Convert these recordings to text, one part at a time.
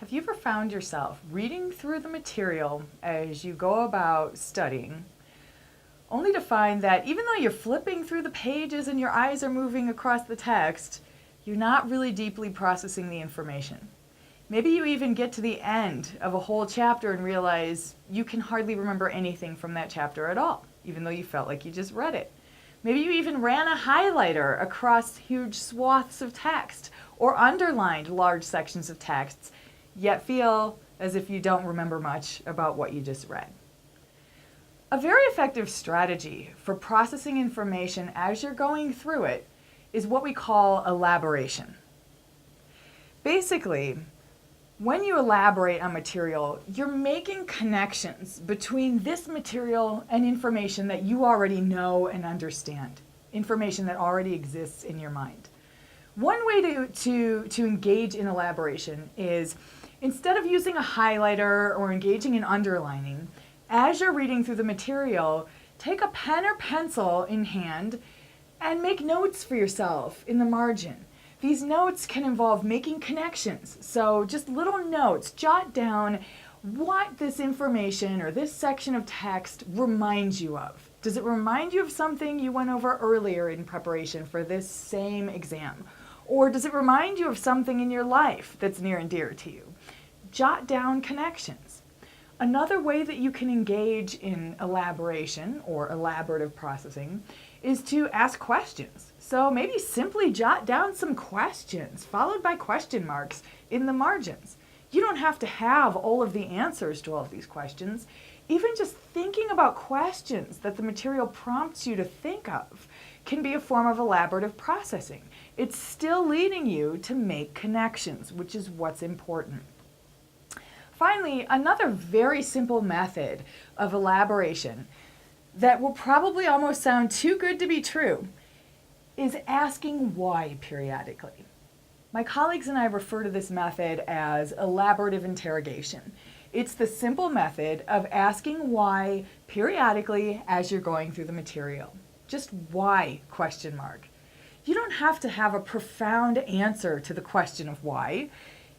Have you ever found yourself reading through the material as you go about studying, only to find that even though you're flipping through the pages and your eyes are moving across the text, you're not really deeply processing the information? Maybe you even get to the end of a whole chapter and realize you can hardly remember anything from that chapter at all, even though you felt like you just read it. Maybe you even ran a highlighter across huge swaths of text or underlined large sections of text, yet feel as if you don't remember much about what you just read. A very effective strategy for processing information as you're going through it is what we call elaboration. Basically, when you elaborate on material, you're making connections between this material and information that you already know and understand, information that already exists in your mind. One way to engage in elaboration is, instead of using a highlighter or engaging in underlining, as you're reading through the material, take a pen or pencil in hand and make notes for yourself in the margin. These notes can involve making connections. So just little notes, jot down what this information or this section of text reminds you of. Does it remind you of something you went over earlier in preparation for this same exam? Or does it remind you of something in your life that's near and dear to you? Jot down connections. Another way that you can engage in elaboration or elaborative processing is to ask questions. So maybe simply jot down some questions followed by question marks in the margins. You don't have to have all of the answers to all of these questions. Even just thinking about questions that the material prompts you to think of can be a form of elaborative processing. It's still leading you to make connections, which is what's important. Finally, another very simple method of elaboration that will probably almost sound too good to be true is asking why periodically. My colleagues and I refer to this method as elaborative interrogation. It's the simple method of asking why periodically as you're going through the material. Just why, question mark. You don't have to have a profound answer to the question of why.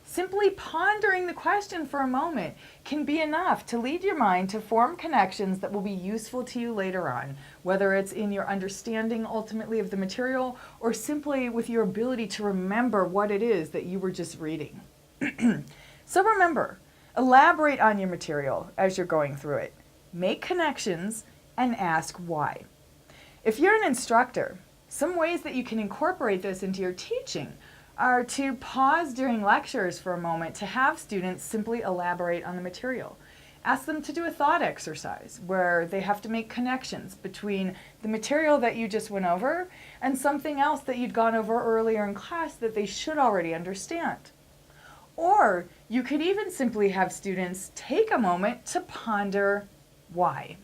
Simply pondering the question for a moment can be enough to lead your mind to form connections that will be useful to you later on, whether it's in your understanding ultimately of the material or simply with your ability to remember what it is that you were just reading. So remember, elaborate on your material as you're going through it. Make connections and ask why. If you're an instructor, some ways that you can incorporate this into your teaching are to pause during lectures for a moment to have students simply elaborate on the material. Ask them to do a thought exercise where they have to make connections between the material that you just went over and something else that you'd gone over earlier in class that they should already understand. Or you could even simply have students take a moment to ponder why.